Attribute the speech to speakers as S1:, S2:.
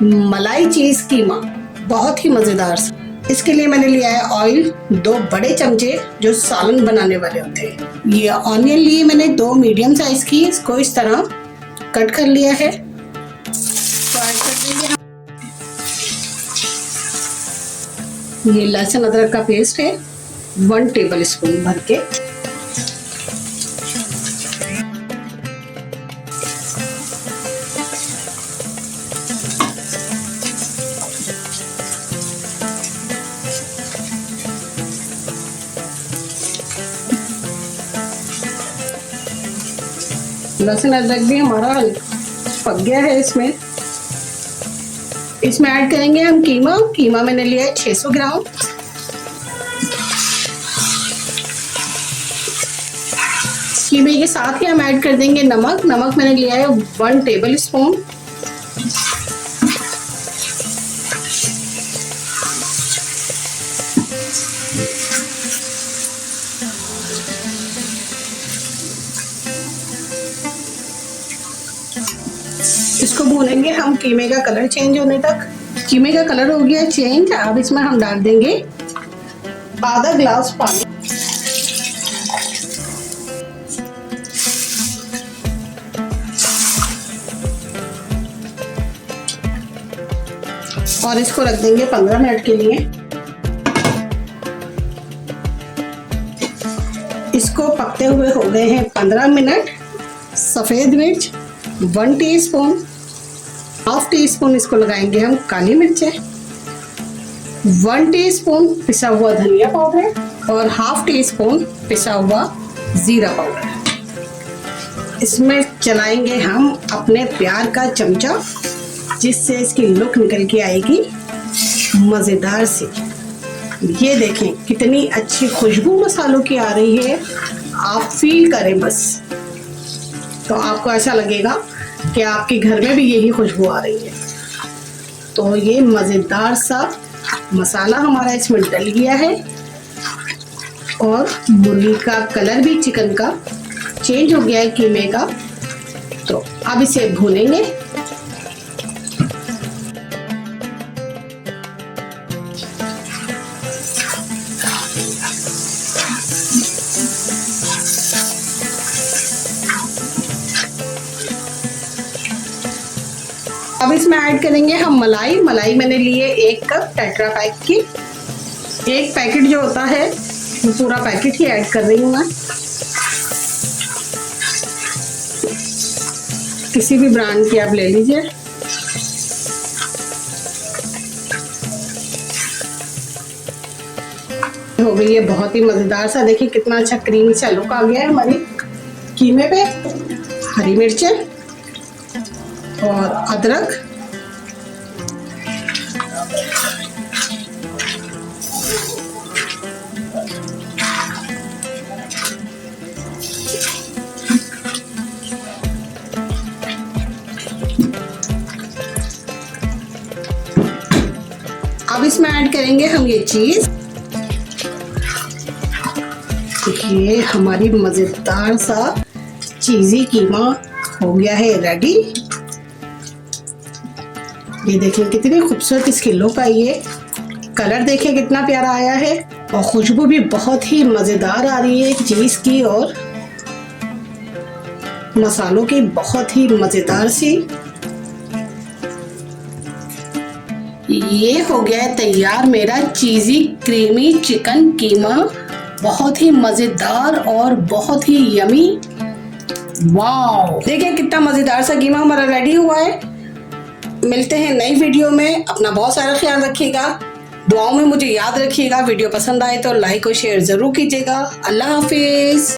S1: मलाई चीज कीमा, बहुत ही मजेदार। इसके लिए मैंने लिया है ऑयल 2 बड़े चमचे जो सालन बनाने वाले होते हैं। ये ऑनियन लिए मैंने 2 मीडियम साइज की, इसको इस तरह कट कर लिया है। तो ऐड कर देंगे हम ये लहसुन अदरक का पेस्ट है 1 टेबल स्पून भर के। लहसुन अदरक भी हमारा पक गया है। इसमें ऐड करेंगे हम कीमा मैंने लिया है 600 ग्राम। कीमे के साथ ही हम ऐड कर देंगे नमक मैंने लिया है 1 टेबल स्पून। इसको भूनेंगे हम कीमे का कलर चेंज होने तक। कीमे का कलर हो गया चेंज। अब इसमें हम डाल देंगे आधा ग्लास पानी। और इसको रख देंगे 15 मिनट के लिए। इसको पकते हुए हो गए हैं 15 मिनट। सफेद मिर्च 1 टीस्पून, हाफ टी स्पून इसको लगाएंगे हम काली मिर्चें, 1 टीस्पून पिसा हुआ धनिया पाउडर और हाफ टी स्पून पिसा हुआ जीरा पाउडर। इसमें चलाएंगे हम अपने प्यार का चमचा, जिससे इसकी लुक निकल के आएगी मजेदार सी। ये देखें कितनी अच्छी खुशबू मसालों की आ रही है। आप फील करें बस, तो आपको ऐसा लगेगा कि आपके घर में भी यही खुशबू आ रही है। तो ये मज़ेदार सा मसाला हमारा इसमें डल गया है और मुर्गी का कलर भी चिकन का चेंज हो गया है कीमे का। तो अब इसे भूनेंगे। अब इसमें ऐड करेंगे हम मलाई मैंने लिए 1 कप टेट्रा पैक की। 1 पैकेट जो होता है वो पूरा पैकेट ही ऐड कर रही हूँ मैं। किसी भी ब्रांड की आप ले लीजिए। हो गई है बहुत ही मजेदार सा। देखिए कितना अच्छा क्रीमी सा लुक आ गया है हमारी कीमे पे। हरी मिर्चें और अदरक, अब इसमें ऐड करेंगे हम ये चीज। देखिए हमारी मजेदार सा चीजी कीमा हो गया है रेडी। ये देखिए कितनी खूबसूरत इसकी लुक आई है। कलर देखिए कितना प्यारा आया है और खुशबू भी बहुत ही मजेदार आ रही है चीज की और मसालों की, बहुत ही मजेदार सी। ये हो गया है तैयार मेरा चीजी क्रीमी चिकन कीमा। बहुत ही मजेदार और बहुत ही यमी। वाओ, देखिए कितना मजेदार सा कीमा हमारा रेडी हुआ है। मिलते हैं नई वीडियो में। अपना बहुत सारा ख्याल रखिएगा, दुआओं में मुझे याद रखिएगा। वीडियो पसंद आए तो लाइक और शेयर जरूर कीजिएगा। अल्लाह हाफिज।